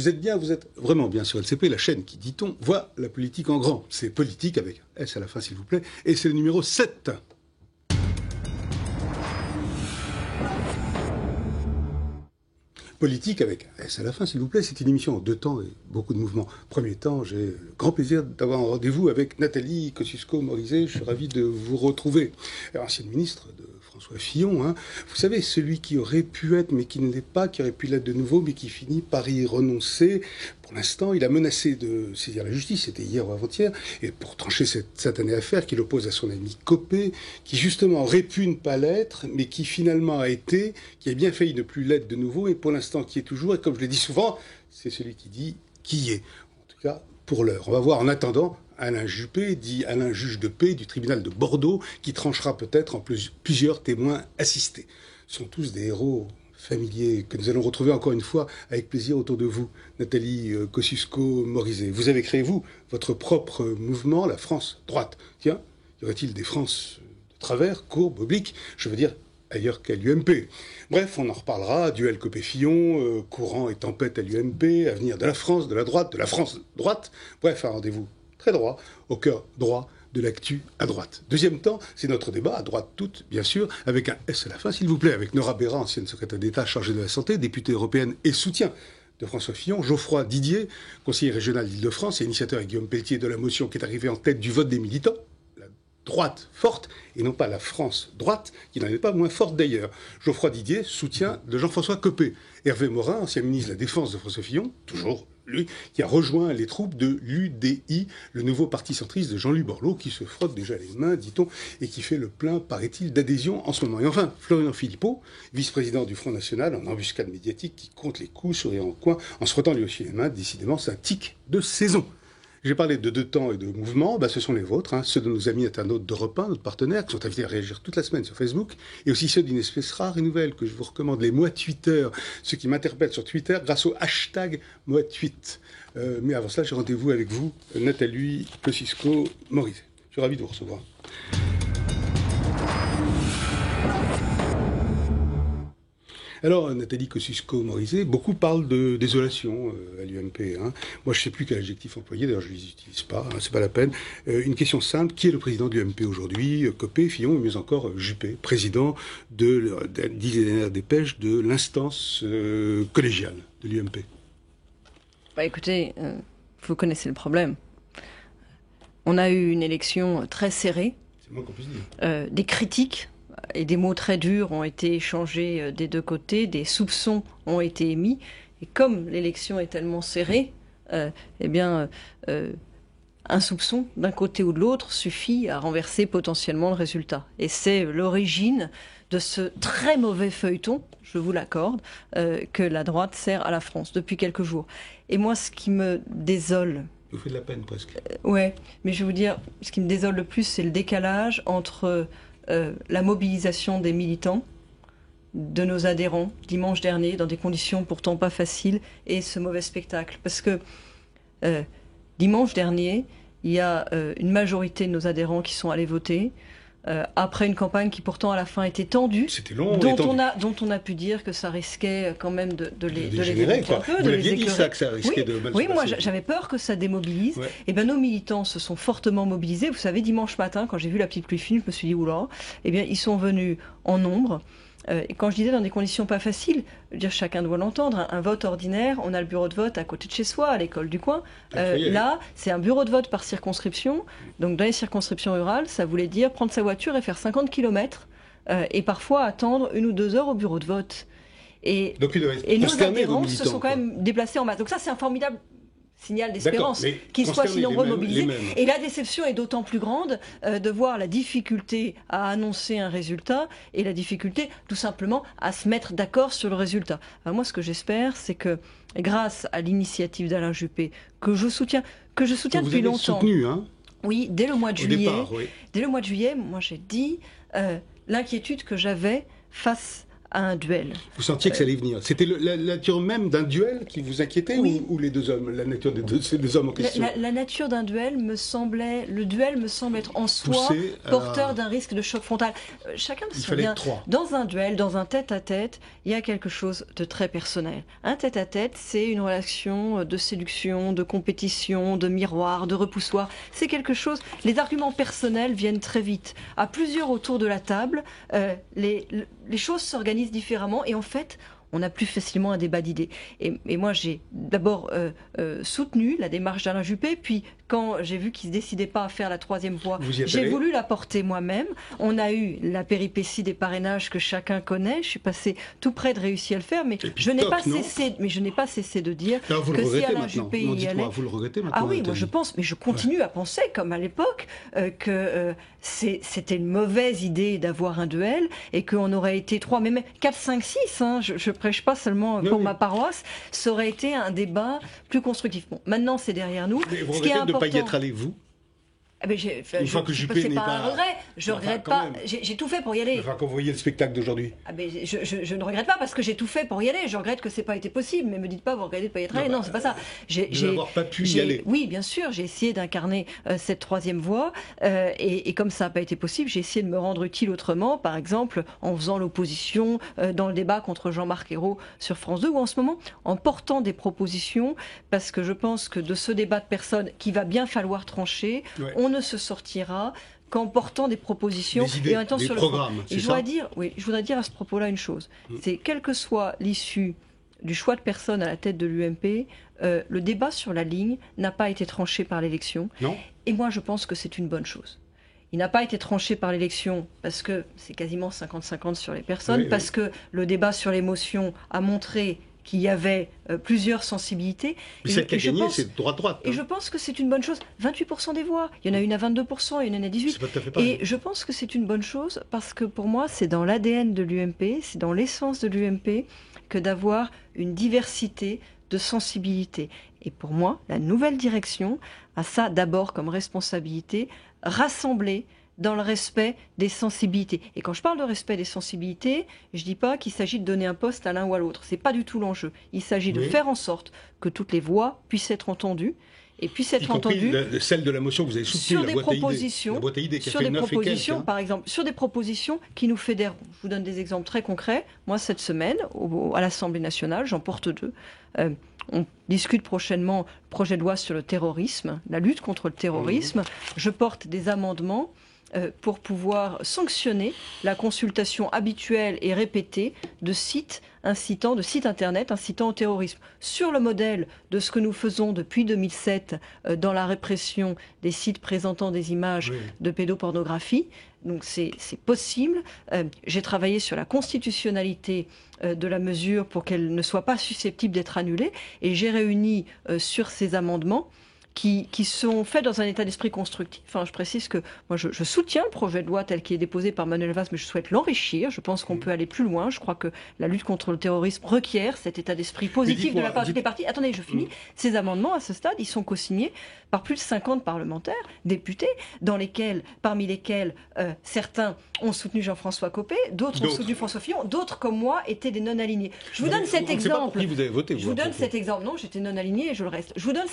Vous êtes bien, vous êtes vraiment bien sur LCP, la chaîne qui, dit-on, voit la politique en grand. C'est politique avec un S à la fin, s'il vous plaît. Et c'est le numéro 7. Politique avec un S à la fin, s'il vous plaît. C'est une émission en 2 temps et beaucoup de mouvements. Premier temps, j'ai le grand plaisir d'avoir un rendez-vous avec Nathalie Kosciusko-Morizet. Je suis ravi de vous retrouver. Ancienne ministre de François Fillon, hein. Vous savez, celui qui aurait pu être, mais qui ne l'est pas, qui aurait pu l'être de nouveau, mais qui finit par y renoncer. Pour l'instant, il a menacé de saisir la justice, c'était hier ou avant-hier, et pour trancher cette satanée affaire qu'il oppose à son ami Copé, qui justement aurait pu ne pas l'être, mais qui finalement a été, qui a bien failli ne plus l'être de nouveau, et pour l'instant qui est toujours, et comme je l'ai dit souvent, c'est celui qui dit qui y est. En tout cas, pour l'heure. On va voir en attendant Alain Juppé, dit Alain juge de paix du tribunal de Bordeaux, qui tranchera peut-être en plusieurs témoins assistés. Ce sont tous des héros familiers que nous allons retrouver encore une fois avec plaisir autour de vous. Nathalie Kosciusko-Morizet, vous avez créé, vous, votre propre mouvement, la France droite. Tiens, y aurait-il des France de travers, courbes, obliques, je veux dire ailleurs qu'à l'UMP. Bref, on en reparlera, duel Copé-Fillon, courant et tempête à l'UMP, avenir de la France, de la droite, de la France droite. Bref, un rendez-vous très droit, au cœur droit de l'actu à droite. Deuxième temps, c'est notre débat, à droite toute, bien sûr, avec un S à la fin, s'il vous plaît, avec Nora Béra, ancienne secrétaire d'État chargée de la santé, députée européenne et soutien de François Fillon, Geoffroy Didier, conseiller régional d'Île-de-France et initiateur avec Guillaume Pelletier de la motion qui est arrivée en tête du vote des militants, la droite forte, et non pas la France droite, qui n'en est pas moins forte d'ailleurs. Geoffroy Didier, soutien de Jean-François Copé. Hervé Morin, ancien ministre de la Défense de François Fillon, toujours lui, qui a rejoint les troupes de l'UDI, le nouveau parti centriste de Jean-Louis Borloo, qui se frotte déjà les mains, dit-on, et qui fait le plein, paraît-il, d'adhésion en ce moment. Et enfin, Florian Philippot, vice-président du Front National, en embuscade médiatique, qui compte les coups, souriant en coin, en se frottant lui aussi les mains. Décidément, c'est un tic de saison. J'ai parlé de 2 temps et de mouvements, ce sont les vôtres, hein, ceux de nos amis internautes d'Europe 1, notre partenaire, qui sont invités à réagir toute la semaine sur Facebook, et aussi ceux d'une espèce rare et nouvelle que je vous recommande, les mois-tweeters, ceux qui m'interpellent sur Twitter grâce au hashtag mois-tweet. Mais avant cela, j'ai rendez-vous avec vous, Nathalie Kosciusko-Morizet. Je suis ravi de vous recevoir. Alors, Nathalie Kosciusko-Morizet, beaucoup parlent de désolation à l'UMP. Hein. Moi, je ne sais plus quel adjectif employer, d'ailleurs je ne les utilise pas, hein, c'est pas la peine. Une question simple, qui est le président de l'UMP aujourd'hui? Copé, Fillon, ou mieux encore Juppé, président disait les dernières dépêches, de l'instance collégiale de l'UMP. Écoutez, vous connaissez le problème. On a eu une élection très serrée. C'est le moins qu'on puisse dire. Des critiques et des mots très durs ont été échangés des 2 côtés, des soupçons ont été émis. Et comme l'élection est tellement serrée, un soupçon d'un côté ou de l'autre suffit à renverser potentiellement le résultat. Et c'est l'origine de ce très mauvais feuilleton, je vous l'accorde, que la droite sert à la France depuis quelques jours. Et moi, ce qui me désole... Vous faites de la peine, presque. Ouais, mais je vais vous dire, ce qui me désole le plus, c'est le décalage entre la mobilisation des militants, de nos adhérents, dimanche dernier, dans des conditions pourtant pas faciles, et ce mauvais spectacle. Parce que dimanche dernier, il y a une majorité de nos adhérents qui sont allés voter, après une campagne qui pourtant à la fin était tendue, dont on a pu dire que ça risquait quand même de les démobiliser un peu. Vous l'aviez dit ça, que ça risquait de mal se passer. Oui, moi j'avais peur que ça démobilise. Ouais. Et nos militants se sont fortement mobilisés. Vous savez, dimanche matin, quand j'ai vu la petite pluie fine, je me suis dit, oula, ils sont venus en nombre. Et quand je disais dans des conditions pas faciles, je veux dire, chacun doit l'entendre, un vote ordinaire, on a le bureau de vote à côté de chez soi, à l'école du coin. Là, c'est un bureau de vote par circonscription. Donc dans les circonscriptions rurales, ça voulait dire prendre sa voiture et faire 50 km et parfois attendre 1 ou 2 heures au bureau de vote. Et nos adhérents se sont quand même déplacés en masse. Donc ça, c'est un formidable signal d'espérance, qu'ils soient si nombreux mobilisés. Et la déception est d'autant plus grande de voir la difficulté à annoncer un résultat et la difficulté tout simplement à se mettre d'accord sur le résultat. Alors moi, ce que j'espère, c'est que grâce à l'initiative d'Alain Juppé, que je soutiens depuis longtemps... Soutenu, hein? Oui, dès le mois de juillet. Départ, oui. Dès le mois de juillet, moi j'ai dit l'inquiétude que j'avais face à un duel. Vous sentiez que ça allait venir. C'était la nature même d'un duel qui vous inquiétait, oui, ou les deux hommes, la nature ces deux hommes en question? La nature d'un duel le duel me semble être en soi porteur d'un risque de choc frontal. Chacun se souvient, dans un duel, dans un tête-à-tête, il y a quelque chose de très personnel. Un tête-à-tête, c'est une relation de séduction, de compétition, de miroir, de repoussoir. C'est quelque chose, les arguments personnels viennent très vite. À plusieurs autour de la table, les choses s'organisent différemment et en fait, on a plus facilement un débat d'idées. Et moi, j'ai d'abord soutenu la démarche d'Alain Juppé, puis quand j'ai vu qu'il ne se décidait pas à faire la troisième voie, j'ai voulu la porter moi-même. On a eu la péripétie des parrainages que chacun connaît. Je suis passée tout près de réussir à le faire, mais je n'ai pas cessé de dire que si Alain Juppé y allait... Vous le regrettez maintenant? Ah oui, moi je pense, mais je continue à penser, comme à l'époque, que c'était une mauvaise idée d'avoir un duel et qu'on aurait été 3, mais même 4, 5, 6, hein, je prêche pas seulement pour ma paroisse, ça aurait été un débat plus constructif. Bon, maintenant c'est derrière nous. Mais vous regrettez de ne pas y être allé, vous? Une fois que Juppé n'est pas un regret, je regrette pas. J'ai tout fait pour y aller. Enfin, quand vous voyez le spectacle d'aujourd'hui. Je ne regrette pas parce que j'ai tout fait pour y aller. Je regrette que c'est pas été possible, mais me dites pas vous regrettez de ne pas y être allé. Non, c'est pas ça. De n'avoir pas pu y aller. Oui, bien sûr, j'ai essayé d'incarner cette troisième voie et comme ça n'a pas été possible, j'ai essayé de me rendre utile autrement, par exemple en faisant l'opposition dans le débat contre Jean-Marc Ayrault sur France 2 ou en ce moment en portant des propositions parce que je pense que de ce débat de personnes qu'il va bien falloir trancher, on ne se sortira qu'en portant des propositions des idées, et en étant sur programmes, le programme. Je voudrais dire à ce propos-là une chose. C'est quelle que soit l'issue du choix de personne à la tête de l'UMP, le débat sur la ligne n'a pas été tranché par l'élection. Et moi, je pense que c'est une bonne chose. Il n'a pas été tranché par l'élection parce que c'est quasiment 50-50 sur les personnes, parce que le débat sur l'émotion a montré qu'il y avait plusieurs sensibilités. Mais celle qui a gagné, c'est droite-droite. Et je pense que c'est une bonne chose. 28% des voix. Il y en a une à 22%, il y en a 18%. C'est pas tout à fait pareil. Et je pense que c'est une bonne chose parce que pour moi, c'est dans l'ADN de l'UMP, c'est dans l'essence de l'UMP que d'avoir une diversité de sensibilités. Et pour moi, la nouvelle direction a ça d'abord comme responsabilité, rassembler dans le respect des sensibilités. Et quand je parle de respect des sensibilités, je ne dis pas qu'il s'agit de donner un poste à l'un ou à l'autre. Ce n'est pas du tout l'enjeu. Il s'agit de faire en sorte que toutes les voix puissent être entendues et puissent être entendues. Celle de la motion que vous avez soutenue, sur des propositions, par exemple, sur des propositions qui nous fédèrent. Je vous donne des exemples très concrets. Moi, cette semaine, à l'Assemblée nationale, j'en porte 2. On discute prochainement le projet de loi sur le terrorisme, la lutte contre le terrorisme. Je porte des amendements pour pouvoir sanctionner la consultation habituelle et répétée de sites internet incitant au terrorisme. Sur le modèle de ce que nous faisons depuis 2007 dans la répression des sites présentant des images de pédopornographie. Donc c'est possible. J'ai travaillé sur la constitutionnalité de la mesure pour qu'elle ne soit pas susceptible d'être annulée et j'ai réuni sur ces amendements qui sont faits dans un état d'esprit constructif. Enfin, je précise que moi, je soutiens le projet de loi tel qu'il est déposé par Manuel Valls, mais je souhaite l'enrichir. Je pense qu'on peut aller plus loin. Je crois que la lutte contre le terrorisme requiert cet état d'esprit positif de la part de toutes les parties. Attendez, je finis. Ces amendements, à ce stade, ils sont co-signés par plus de 50 parlementaires, députés, parmi lesquels certains ont soutenu Jean-François Copé, d'autres ont soutenu François Fillon, d'autres, comme moi, étaient des non-alignés. Je vous donne cet exemple. Vous avez voté, je vous donne cet exemple. Non, j'étais non-aligné et je le reste. Je vous donne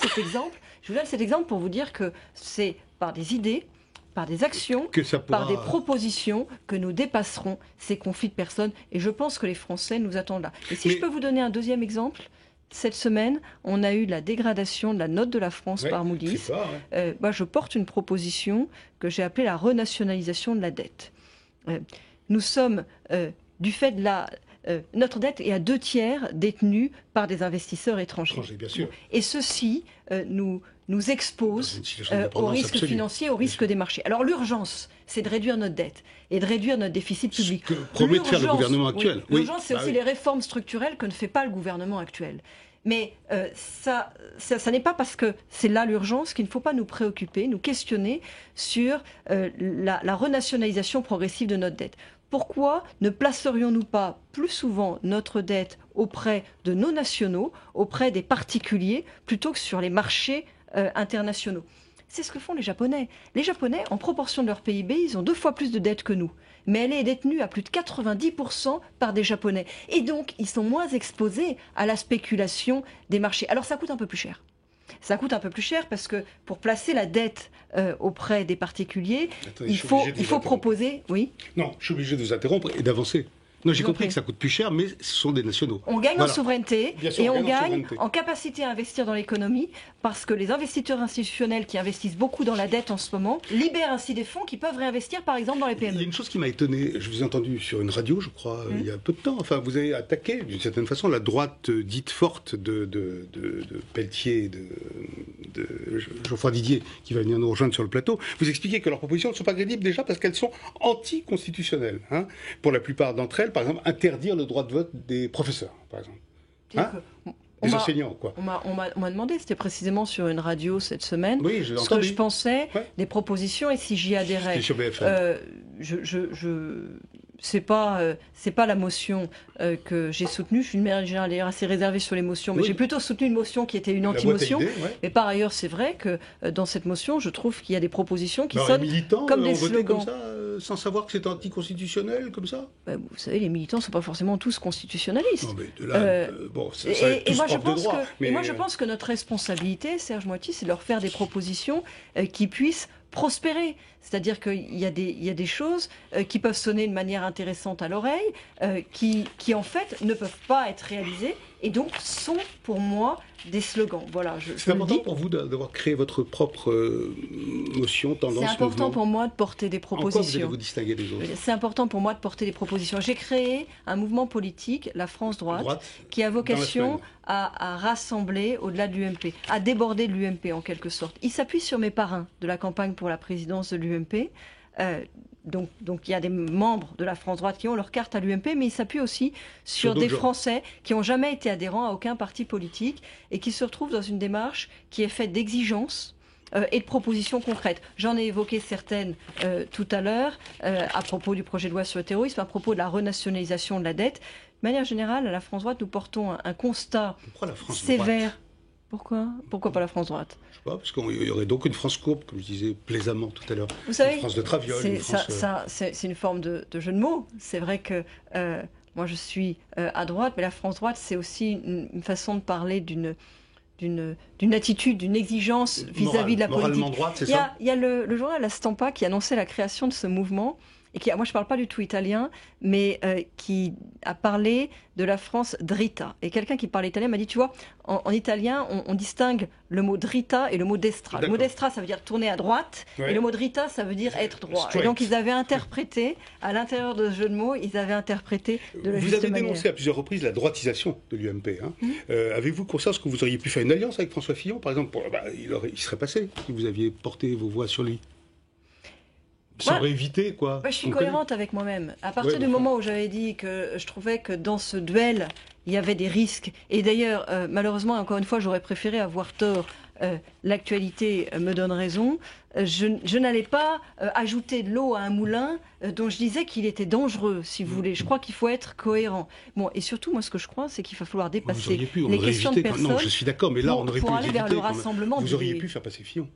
cet exemple pour vous dire que c'est par des idées, par des actions, par des propositions que nous dépasserons ces conflits de personnes. Et je pense que les Français nous attendent là. Et si je peux vous donner un deuxième exemple, cette semaine, on a eu la dégradation de la note de la France par Moody's. Moi, je porte une proposition que j'ai appelée la renationalisation de la dette. Nous sommes, du fait de notre dette est à 2/3 détenue par des investisseurs étrangers. Bien sûr. Et ceci nous expose au risque financier, au risque des marchés. Alors l'urgence, c'est de réduire notre dette et de réduire notre déficit public. Ce que promet de faire le gouvernement actuel. L'urgence, c'est aussi les réformes structurelles que ne fait pas le gouvernement actuel. Mais ça n'est pas parce que c'est là l'urgence qu'il ne faut pas nous préoccuper, nous questionner sur la renationalisation progressive de notre dette. Pourquoi ne placerions-nous pas plus souvent notre dette auprès de nos nationaux, auprès des particuliers, plutôt que sur les marchés internationaux? c'est ce que font les Japonais. Les Japonais, en proportion de leur PIB, ils ont 2 fois plus de dettes que nous. Mais elle est détenue à plus de 90% par des Japonais. Et donc, ils sont moins exposés à la spéculation des marchés. Alors, ça coûte un peu plus cher. Ça coûte un peu plus cher parce que pour placer la dette auprès des particuliers, Attendez, il faut proposer... Oui. Non, je suis obligé de vous interrompre et d'avancer. Non, j'ai compris que ça coûte plus cher, mais ce sont des nationaux. On gagne en souveraineté sûr, et on gagne en capacité à investir dans l'économie parce que les investisseurs institutionnels qui investissent beaucoup dans la dette en ce moment libèrent ainsi des fonds qui peuvent réinvestir par exemple dans les PME. Il y a une chose qui m'a étonné, je vous ai entendu sur une radio, je crois, il y a peu de temps. Enfin, vous avez attaqué d'une certaine façon la droite dite forte de Pelletier, de Geoffroy Didier, qui va venir nous rejoindre sur le plateau. Vous expliquez que leurs propositions ne sont pas crédibles déjà parce qu'elles sont anticonstitutionnelles. Hein. Pour la plupart d'entre elles, par exemple, interdire le droit de vote des professeurs, par exemple. Hein, des enseignants, quoi. On m'a demandé, c'était précisément sur une radio cette semaine, oui, ce que je pensais des propositions et si j'y adhérais. Sur BFM. C'est pas la motion que j'ai soutenue. Je suis une manière générale d'ailleurs assez réservée sur les motions, mais j'ai plutôt soutenu une motion qui était une anti-motion. Mais par ailleurs, c'est vrai que dans cette motion, je trouve qu'il y a des propositions qui sonnent comme des slogans. Comme ça, sans savoir que c'est anticonstitutionnel, comme ça. Vous savez, les militants ne sont pas forcément tous constitutionnalistes. Non, mais de là, bon, ça et moi, je pense que notre responsabilité, Serge Moiti, c'est de leur faire des propositions qui puissent prospérer. C'est-à-dire qu'il y a des choses qui peuvent sonner de manière intéressante à l'oreille, qui en fait ne peuvent pas être réalisées et donc sont pour moi des slogans. Voilà, c'est important pour vous d'avoir créé votre propre motion, tendance, c'est important mouvement. Pour moi de porter des propositions. En quoi vous allez vous distinguer des autres? C'est important pour moi de porter des propositions. J'ai créé un mouvement politique, la France droite, qui a vocation à rassembler au-delà de l'UMP, à déborder de l'UMP en quelque sorte. Il s'appuie sur mes parrains de la campagne pour la présidence de l'UMP. Donc il y a des membres de la France droite qui ont leur carte à l'UMP, mais il s'appuie aussi sur des Français qui n'ont jamais été adhérents à aucun parti politique et qui se retrouvent dans une démarche qui est faite d'exigences et de propositions concrètes. J'en ai évoqué certaines tout à l'heure à propos du projet de loi sur le terrorisme, à propos de la renationalisation de la dette. De manière générale, à la France droite, nous portons un constat sévère. Pourquoi pas la France droite? Je sais pas, parce qu'il y aurait donc une France courbe, comme je disais plaisamment tout à l'heure. Vous savez, une France de traviole. C'est une forme de jeu de mots. C'est vrai que moi je suis à droite, mais la France droite, c'est aussi une façon de parler d'une attitude, d'une exigence vis-à-vis de la politique. Moralement droite, c'est ça? Il y a le journal La Stampa qui annonçait la création de ce mouvement. Et moi je ne parle pas du tout italien, mais qui a parlé de la France dritta. Et quelqu'un qui parle italien m'a dit, tu vois, en italien, on distingue le mot dritta et le mot destra. Le mot destra, ça veut dire tourner à droite, et le mot dritta, ça veut dire être droit. Straight. Et donc ils avaient interprété, à l'intérieur de ce jeu de mots, ils avaient interprété de la juste manière. Vous avez dénoncé à plusieurs reprises la droitisation de l'UMP. Hein. Avez-vous conscience que vous auriez pu faire une alliance avec François Fillon, par exemple il serait passé si vous aviez porté vos voix sur lui? Ça aurait évité, quoi. Je suis cohérente avec moi-même. À partir du moment où j'avais dit que je trouvais que dans ce duel, il y avait des risques, et d'ailleurs, malheureusement, encore une fois, j'aurais préféré avoir tort, l'actualité me donne raison, je n'allais pas ajouter de l'eau à un moulin dont je disais qu'il était dangereux, si vous voulez. Je crois qu'il faut être cohérent. Bon, et surtout, moi, ce que je crois, c'est qu'il va falloir dépasser les questions de personnes. Non, je suis d'accord, mais là, on aurait pu aller vers le rassemblement. Vous auriez pu faire passer Fillon.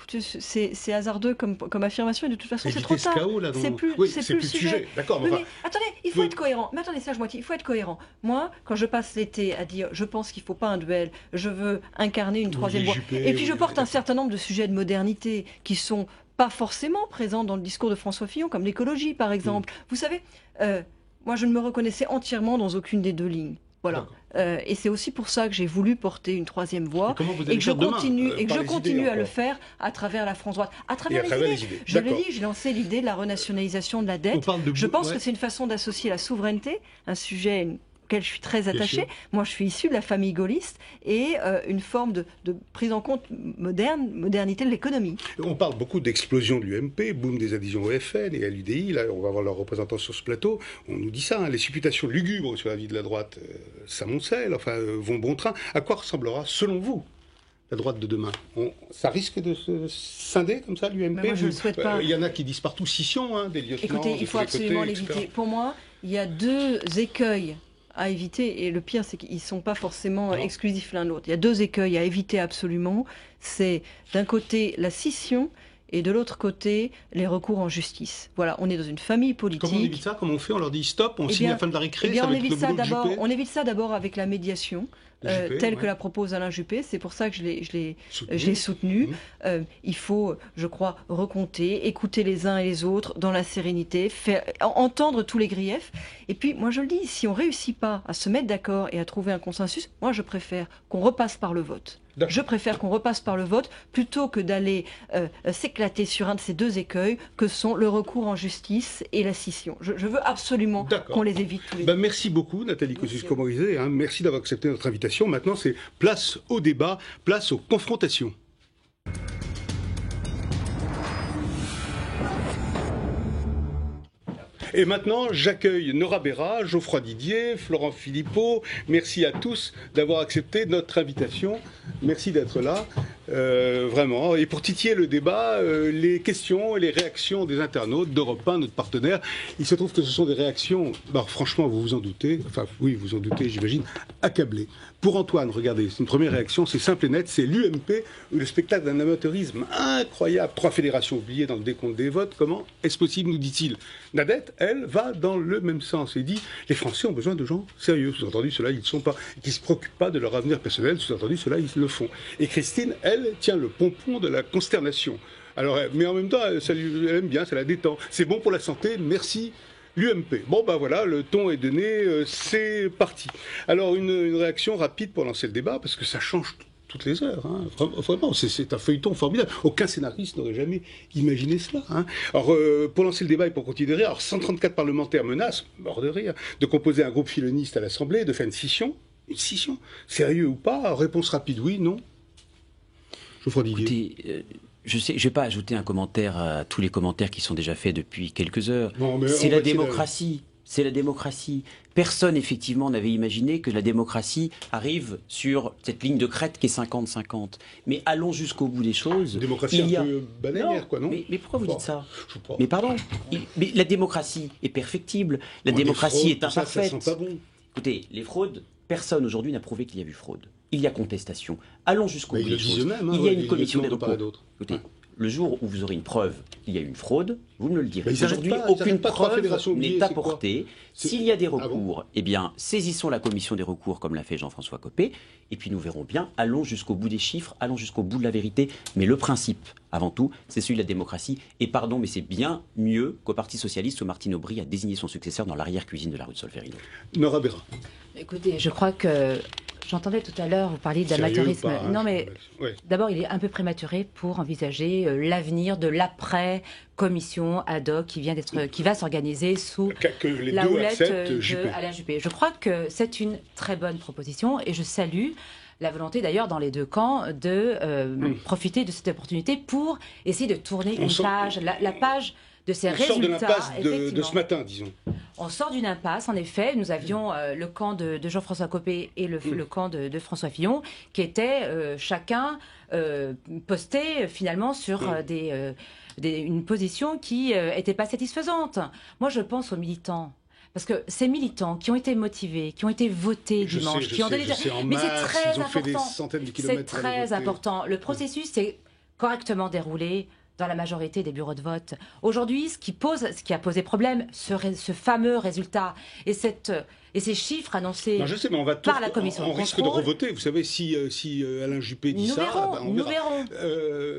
C'est hasardeux comme affirmation et de toute façon c'est trop tard. C'est plus le sujet. D'accord. Mais attendez, il faut être cohérent. Mais attendez, Serge Moiti, il faut être cohérent. Moi, quand je passe l'été à dire je pense qu'il ne faut pas un duel, je veux incarner une troisième voie. Et puis je porte un certain nombre de sujets de modernité qui sont pas forcément présents dans le discours de François Fillon, comme l'écologie par exemple. Vous savez, moi je ne me reconnaissais entièrement dans aucune des deux lignes. Voilà. Et c'est aussi pour ça que j'ai voulu porter une troisième voie et que je continue à le faire à travers la France droite. À travers les idées. Je l'ai dit, j'ai lancé l'idée de la renationalisation de la dette. Je pense que c'est une façon d'associer la souveraineté, un sujet auquel je suis très attachée. Moi, je suis issue de la famille gaulliste et une forme de prise en compte modernité de l'économie. On parle beaucoup d'explosion de l'UMP, boom des adhésions au FN et à l'UDI. Là, on va avoir leurs représentants sur ce plateau. On nous dit ça, hein, les supputations lugubres sur la vie de la droite s'amoncellent, vont bon train. À quoi ressemblera, selon vous, la droite de demain? Ça risque de se scinder comme ça, l'UMP? Moi, je ne le souhaite pas. Il y en a qui disent partout scission, hein, des lieutenants. Écoutez, il faut absolument l'éviter. Pour moi, il y a deux écueils à éviter, et le pire, c'est qu'ils ne sont pas forcément exclusifs l'un de l'autre. Il y a deux écueils à éviter absolument. C'est d'un côté la scission, et de l'autre côté, les recours en justice. Voilà, on est dans une famille politique. Comment on évite ça? Comment on fait? On leur dit stop, on signe la fin de la récré, ça va être le boulot de Juppé. On évite ça d'abord avec la médiation, telle que la propose Alain Juppé. C'est pour ça que je l'ai soutenu. Il faut, je crois, recompter, écouter les uns et les autres dans la sérénité, entendre tous les griefs. Et puis, moi je le dis, si on ne réussit pas à se mettre d'accord et à trouver un consensus, moi je préfère qu'on repasse par le vote. Je préfère qu'on repasse par le vote plutôt que d'aller s'éclater sur un de ces deux écueils que sont le recours en justice et la scission. Je veux absolument qu'on les évite tous les deux. Merci beaucoup Nathalie Kosciusko-Morizet. Merci d'avoir accepté notre invitation. Maintenant, c'est place au débat, place aux confrontations. Et maintenant, j'accueille Nora Béra, Geoffroy Didier, Florent Philippot. Merci à tous d'avoir accepté notre invitation. Merci d'être là, vraiment. Et pour titiller le débat, les questions et les réactions des internautes d'Europe 1, notre partenaire. Il se trouve que ce sont des réactions, franchement, vous vous en doutez, enfin oui, vous en doutez, j'imagine, accablées. Pour Antoine, regardez, c'est une première réaction, c'est simple et net, c'est l'UMP, le spectacle d'un amateurisme incroyable. 3 fédérations oubliées dans le décompte des votes, comment est-ce possible, nous dit-il. Nadette, elle, va dans le même sens et dit les Français ont besoin de gens sérieux. Sous-entendu, ceux-là, ils ne sont pas, qui ne se préoccupent pas de leur avenir personnel. Sous-entendu, ceux-là, ils le font. Et Christine, elle, tient le pompon de la consternation. Alors, mais en même temps, elle aime bien, ça la détend. C'est bon pour la santé, merci. L'UMP. Bon, voilà, le ton est donné, c'est parti. Alors, une réaction rapide pour lancer le débat, parce que ça change toutes les heures. Vraiment, c'est un feuilleton formidable. Aucun scénariste n'aurait jamais imaginé cela. Alors, pour lancer le débat et pour continuer, 134 parlementaires menacent, mort de rire, de composer un groupe filoniste à l'Assemblée, de faire une scission. Une scission. Sérieux ou pas? Réponse rapide, oui, non. Geoffroy Didier. Écoutez, je ne vais pas ajouter un commentaire à tous les commentaires qui sont déjà faits depuis quelques heures. C'est la démocratie. C'est la démocratie. Personne, effectivement, n'avait imaginé que la démocratie arrive sur cette ligne de crête qui est 50-50. Mais allons jusqu'au bout des choses. Démocratie un peu bananière, quoi, non? Mais pourquoi vous dites ça? Je sais pas. Mais pardon. Mais la démocratie est perfectible. La démocratie est imparfaite. Ça sent pas bon. Écoutez, les fraudes, personne aujourd'hui n'a prouvé qu'il y a eu fraude. Il y a contestation. Allons jusqu'au bout des choses. Il y a une commission des recours. Écoutez, le jour où vous aurez une preuve qu'il y a eu une fraude, vous me le direz. Aujourd'hui, aucune preuve n'est apportée. S'il y a des recours, eh bien, saisissons la commission des recours comme l'a fait Jean-François Copé, et puis nous verrons bien, allons jusqu'au bout des chiffres, allons jusqu'au bout de la vérité. Mais le principe, avant tout, c'est celui de la démocratie. Et pardon, mais c'est bien mieux qu'au Parti Socialiste où Martine Aubry a désigné son successeur dans l'arrière-cuisine de la rue de Solferino. Nora Béra. Écoutez, je crois que j'entendais tout à l'heure vous parler d'amateurisme. Non, mais d'abord, il est un peu prématuré pour envisager l'avenir de l'après-commission ad hoc qui va s'organiser sous la houlette de Alain Juppé. Je crois que c'est une très bonne proposition et je salue la volonté d'ailleurs dans les deux camps de profiter de cette opportunité pour essayer de tourner la page de ces résultats. On sort de l'impasse de ce matin, disons. On sort d'une impasse, en effet. Nous avions le camp de Jean-François Copé et le camp de François Fillon, qui étaient chacun postés finalement sur une position qui n'était pas satisfaisante. Moi, je pense aux militants. Parce que ces militants qui ont été motivés, qui ont été votés dimanche, qui ont donné... Mais c'est très important. C'est très important. Le processus s'est correctement déroulé dans la majorité des bureaux de vote. Aujourd'hui, ce qui a posé problème, ce fameux résultat et ces chiffres annoncés par la commission de contrôle. On risque de revoter. Vous savez, si Alain Juppé dit nous verrons.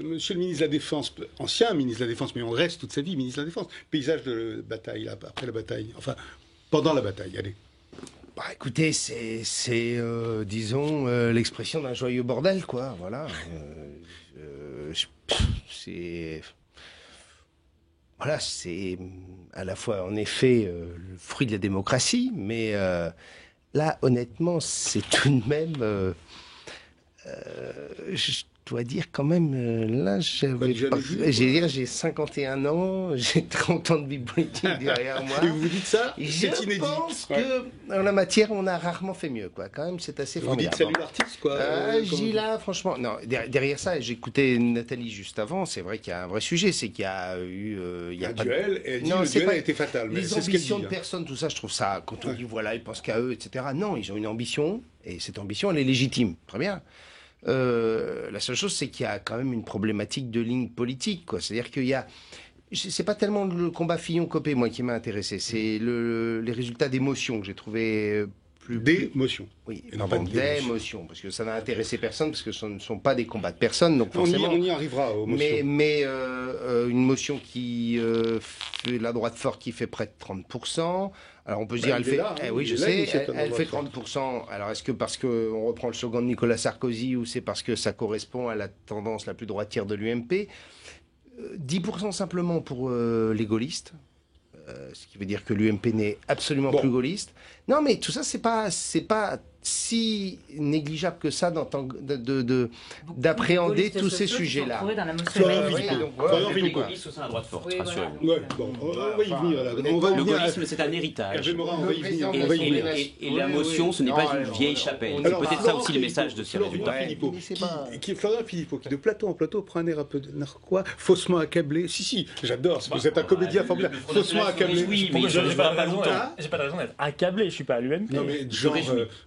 Monsieur le ministre de la Défense, ancien ministre de la Défense, mais on reste toute sa vie ministre de la Défense. Paysage de bataille, après la bataille, enfin, pendant la bataille, allez. Écoutez, c'est disons, l'expression d'un joyeux bordel, quoi, voilà. C'est à la fois en effet le fruit de la démocratie, mais là honnêtement c'est tout de même dois dire quand même, là, j'ai 51 ans, j'ai 30 ans de vie politique derrière moi. Et vous dites ça, c'est inédit. Je pense que, en la matière, on a rarement fait mieux, quoi. Quand même, c'est assez formidable. Vous dites salut l'artiste, quoi. Je dis là, franchement, non, derrière ça, j'écoutais Nathalie juste avant, c'est vrai qu'il y a un vrai sujet, c'est qu'il y a eu... il y a un pas duel, et elle dit le duel a été fatal. Les ambitions de personnes, tout ça, je trouve ça, quand on dit, voilà, ils pensent qu'à eux, etc. Non, ils ont une ambition, et cette ambition, elle est légitime. Très bien. La seule chose, c'est qu'il y a quand même une problématique de ligne politique, quoi. C'est-à-dire qu'il y a... C'est pas tellement le combat Fillon-Copé, moi, qui m'a intéressé. C'est les résultats d'émotion que j'ai trouvé d'émotion. Oui, d'émotion, parce que ça n'a intéressé personne, parce que ce ne sont pas des combats de personnes, donc forcément... On y arrivera aux motions. Mais une motion qui fait la droite forte qui fait près de 30%. Alors on peut se dire, elle fait... oui, je sais, elle fait 30%. Alors est-ce que parce qu'on reprend le slogan de Nicolas Sarkozy, ou c'est parce que ça correspond à la tendance la plus droitière de l'UMP ? 10% simplement pour les gaullistes. Ce qui veut dire que l'UMP n'est absolument plus gaulliste. Non, mais tout ça, c'est pas si négligeable que ça d'appréhender tous ces sujets-là. Les gaullistes au sein de la droite forte, rassurez-vous. Le gaullisme, c'est un héritage. Et la motion, ce n'est pas une vieille chapelle. C'est peut-être ça aussi le message de ces résultats. Florian Philippot, qui de plateau en plateau prend un air un peu narquois, faussement accablé. Si, j'adore, parce que vous êtes un comédien formidable. Faussement accablé. Oui, mais j'ai pas de raison d'être accablé, je suis pas à l'UMP. Non, mais genre,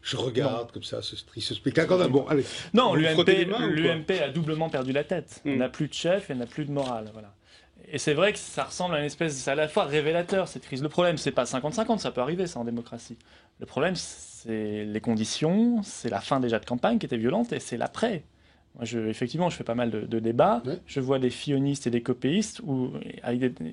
je regarde comme ça ce triste spectacle. Bon, allez. Non, l'UMP a doublement perdu la tête. Elle n'a plus de chef et n'a plus de morale. Voilà. Et c'est vrai que ça ressemble à une espèce... C'est à la fois révélateur, cette crise. Le problème, c'est pas 50-50, ça peut arriver, ça, en démocratie. Le problème, c'est les conditions, c'est la fin déjà de campagne qui était violente, et c'est l'après. Moi, effectivement, je fais pas mal de débats. Ouais. Je vois des fillonistes et des copéistes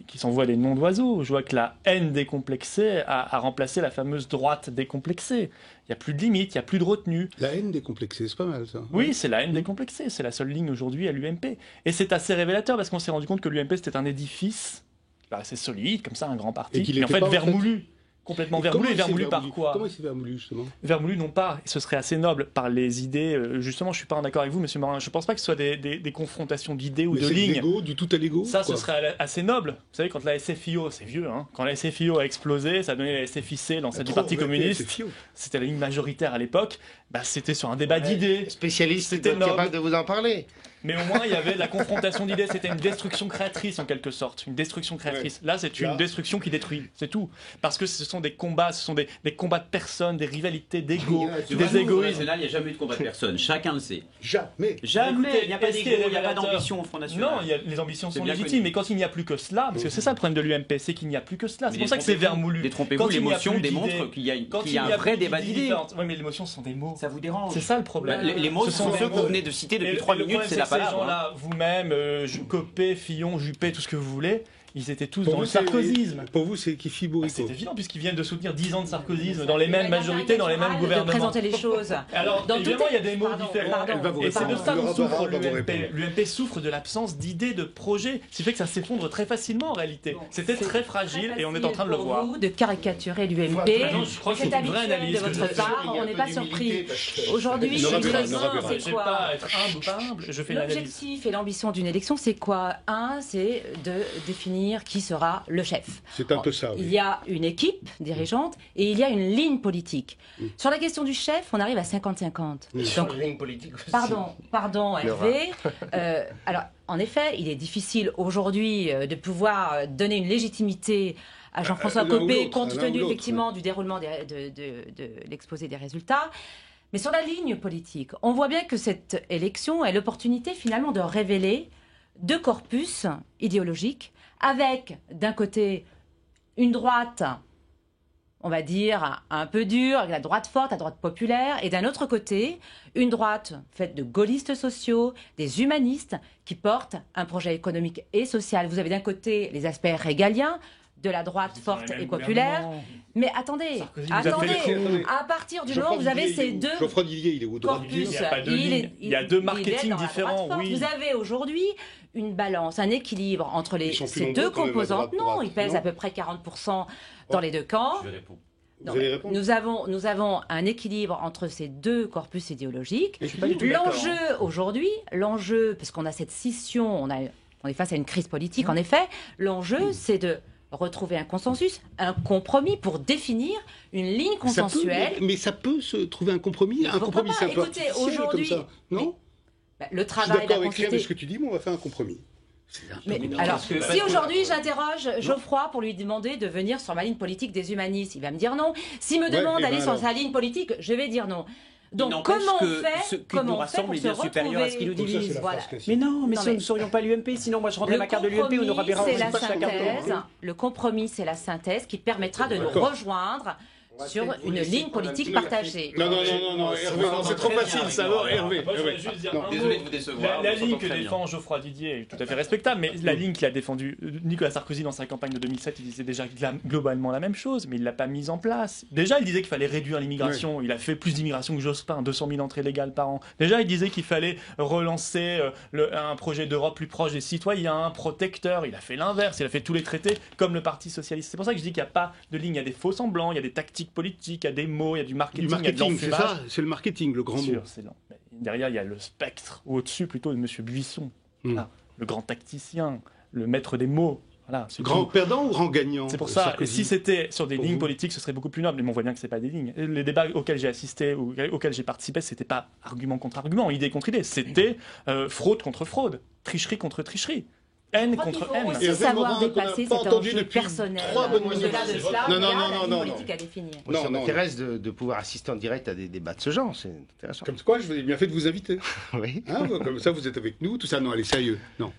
qui s'envoient des noms d'oiseaux. Je vois que la haine décomplexée a remplacé la fameuse droite décomplexée. Il n'y a plus de limite, il n'y a plus de retenue. La haine décomplexée, c'est pas mal ça. Oui, c'est la haine décomplexée. C'est la seule ligne aujourd'hui à l'UMP. Et c'est assez révélateur parce qu'on s'est rendu compte que l'UMP, c'était un édifice assez solide, comme ça, un grand parti. Et en fait, vermoulu. Complètement vermoulu. Et vermoulu par quoi ? Comment il s'est vermoulu, justement ? Vermoulu, non pas, ce serait assez noble, par les idées. Justement, je ne suis pas en accord avec vous, monsieur Morin. Je ne pense pas que ce soit des confrontations d'idées ou de lignes. L'ego, du tout à l'ego. Ça, ce serait assez noble. Vous savez, quand la SFIO, c'est vieux, hein, quand la SFIO a explosé, ça a donné la SFIC, l'ancêtre du Parti communiste. C'était la ligne majoritaire à l'époque. Bah, c'était sur un débat d'idées. Spécialiste, c'était capable de vous en parler. Mais au moins, il y avait de la confrontation d'idées. C'était une destruction créatrice, en quelque sorte. Une destruction créatrice. Là, c'est une destruction qui détruit. C'est tout. Parce que ce sont des combats, ce sont des combats de personnes, des rivalités d'ego, des égoïsmes. Là, il n'y a jamais eu de combat de personnes. Chacun le sait. Jamais. Jamais. Il n'y a pas d'ego, il n'y a pas d'ambition au Front National. Non, les ambitions sont légitimes. Mais quand il n'y a plus que cela, parce que c'est ça le problème de l'UMP, c'est qu'il n'y a plus que cela. C'est pour ça que c'est vermoulu. Détrompez-vous, l'émotion démontre qu'il y a un vrai débat d'idées. Oui, mais l'émotion, ce sont des mots. Ça vous dérange. C'est ça le problème. Les mots, ce sont ceux que vous venez de citer depuis 3 minutes, c'est la parole. Vous-même, Copé, Fillon, Juppé, tout ce que vous voulez, ils étaient tous dans le sarkozysme. Pour vous, c'est qui Fiborico. C'est évident, puisqu'ils viennent de soutenir 10 ans de sarkozysme dans les mêmes majorités, dans les mêmes gouvernements. De présenter les choses. Alors, évidemment, il y a des mots différents. Et c'est de ça dont souffre l'UMP. L'UMP souffre de l'absence d'idées, de projets, ce qui fait que ça s'effondre très facilement en réalité. C'était très fragile et on est en train de le voir. De caricaturer l'UMP. Je crois que c'est une vraie analyse. De votre part, on n'est pas surpris. Aujourd'hui, c'est quoi être humble ou pas humble. Je fais l'analyse. L'objectif et l'ambition d'une élection, c'est quoi ? C'est de définir qui sera le chef. C'est un peu ça, oui. Il y a une équipe dirigeante et il y a une ligne politique. Sur la question du chef, on arrive à 50-50. Sur la ligne politique aussi. Pardon, Hervé. Alors, en effet, il est difficile aujourd'hui de pouvoir donner une légitimité à Jean-François Copé, compte tenu effectivement du déroulement de l'exposé des résultats. Mais sur la ligne politique, on voit bien que cette élection est l'opportunité finalement de révéler deux corpus idéologiques, avec d'un côté une droite, on va dire, un peu dure, avec la droite forte, la droite populaire, et d'un autre côté, une droite faite de gaullistes sociaux, des humanistes, qui portent un projet économique et social. Vous avez d'un côté les aspects régaliens, de la droite forte et populaire. Mais attendez, à partir du moment où vous avez ces deux Geoffroy Didier, il est où corpus, il y a deux marketing différents. Oui. Vous avez aujourd'hui une balance, un équilibre entre ces deux composantes. Non, ils pèsent à peu près 40% dans les deux camps. Je réponds. Vous allez répondre. Nous avons un équilibre entre ces deux corpus idéologiques. L'enjeu aujourd'hui, parce qu'on a cette scission, on est face à une crise politique, en effet, l'enjeu, c'est de retrouver un consensus, un compromis pour définir une ligne consensuelle. Mais ça peut se trouver un compromis. Un compromis, c'est un peu artificiel comme ça, non? Le travail. Je suis d'accord avec Claire de ce que tu dis, mais on va faire un compromis. Alors, si aujourd'hui j'interroge Geoffroy pour lui demander de venir sur ma ligne politique des humanistes, il va me dire non. S'il me demande d'aller sur sa ligne politique, je vais dire non. Donc comment on fait pour se supérieur à ce qui nous divise. Voilà. Mais non, mais si nous ne serions pas l'UMP, sinon moi je rendrais ma carte de l'UMP, on n'aura pas la synthèse. Le compromis, c'est la synthèse qui permettra de nous rejoindre sur une ligne politique partagée. Non, Hervé, c'est trop facile ça, alors Hervé. Désolé de vous décevoir. La ligne que défend Geoffroy Didier est tout à fait respectable, mais la ligne qu'il a défendue Nicolas Sarkozy dans sa campagne de 2007, il disait déjà globalement la même chose, mais il ne l'a pas mise en place. Déjà, il disait qu'il fallait réduire l'immigration, il a fait plus d'immigration que Jospin, 200 000 entrées légales par an. Déjà, il disait qu'il fallait relancer un projet d'Europe plus proche des citoyens, protecteur, il a fait l'inverse, il a fait tous les traités comme le Parti Socialiste. C'est pour ça que je dis qu'il n'y a pas de ligne, il y a des faux semblants, il y a des tactiques politique, il y a des mots, il y a du marketing, il y a de c'est ça, c'est le marketing, le grand mot. Derrière, il y a le spectre, ou au-dessus plutôt de M. Buisson, voilà, le grand tacticien, le maître des mots. Voilà, grand perdant ou grand gagnant? C'est pour ça, si c'était sur des lignes politiques, ce serait beaucoup plus noble, mais on voit bien que ce n'est pas des lignes. Les débats auxquels j'ai assisté, auxquels j'ai participé, ce n'était pas argument contre argument, idée contre idée, c'était fraude contre fraude, tricherie contre tricherie. Haine contre haine. Il faut aussi savoir dépasser cet enjeu personnel. Au-delà de cela, il y a la ligne politique à définir. Ça m'intéresse de pouvoir assister en direct à des débats de ce genre, c'est intéressant. Comme quoi, je vous ai bien fait de vous inviter. Oui. Comme ça, vous êtes avec nous, tout ça. Non, allez, sérieux. Non.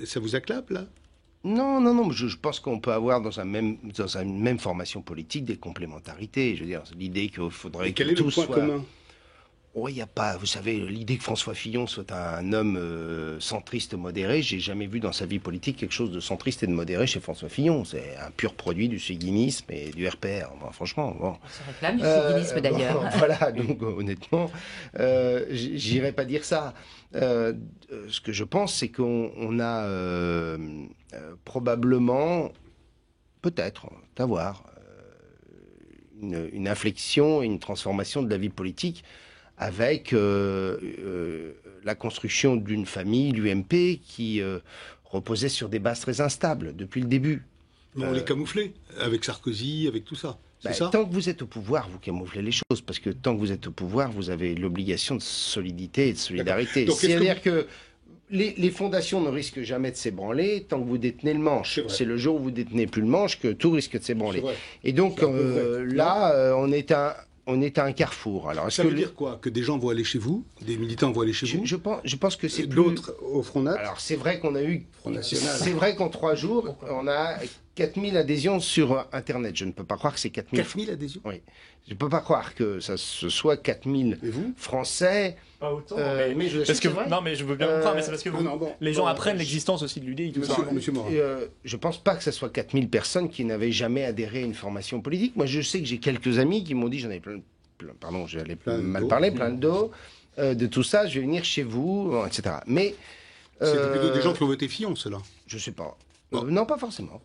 Ça vous acclape, là? Non, je pense qu'on peut avoir dans une même formation politique des complémentarités. Je veux dire, l'idée qu'il faudrait que tout soit... Quel est le point commun? Oui, il n'y a pas, vous savez, l'idée que François Fillon soit un homme centriste modéré, j'ai jamais vu dans sa vie politique quelque chose de centriste et de modéré chez François Fillon. C'est un pur produit du séguinisme et du RPR. Bon, franchement, bon. On se réclame du séguinisme d'ailleurs. Voilà, donc honnêtement, j'irais pas dire ça. Ce que je pense, c'est qu'on a probablement, peut-être, à voir, une inflexion et une transformation de la vie politique avec la construction d'une famille, l'UMP, qui reposait sur des bases très instables depuis le début. Mais on les camouflait, avec Sarkozy, avec tout ça. Ça tant que vous êtes au pouvoir, vous camouflez les choses, parce que tant que vous êtes au pouvoir, vous avez l'obligation de solidité et de solidarité. C'est-à-dire que les fondations ne risquent jamais de s'ébranler tant que vous détenez le manche. C'est le jour où vous détenez plus le manche que tout risque de s'ébranler. Et donc là, on est à un carrefour. Alors, ça veut dire quoi? Que des gens vont aller chez vous? Des militants vont aller chez vous? Je pense que c'est d'autres au Front National. Alors, c'est vrai qu'on a eu... C'est vrai qu'en 3 jours, on a 4000 adhésions sur Internet. Je ne peux pas croire que c'est 4000... 4000 adhésions? Oui. Je ne peux pas croire que ce soit 4000 Français... Pas autant, mais je sais que vrai. Non, mais je veux bien comprendre, mais c'est parce que les gens apprennent l'existence aussi de l'UDI. Je ne pense pas que ce soit 4000 personnes qui n'avaient jamais adhéré à une formation politique. Moi, je sais que j'ai quelques amis qui m'ont dit, j'en avais plein de dos, de tout ça, je vais venir chez vous, etc. Mais... c'est plutôt des gens qui ont voté Fillon, ceux-là. Je ne sais pas. Non, pas forcément.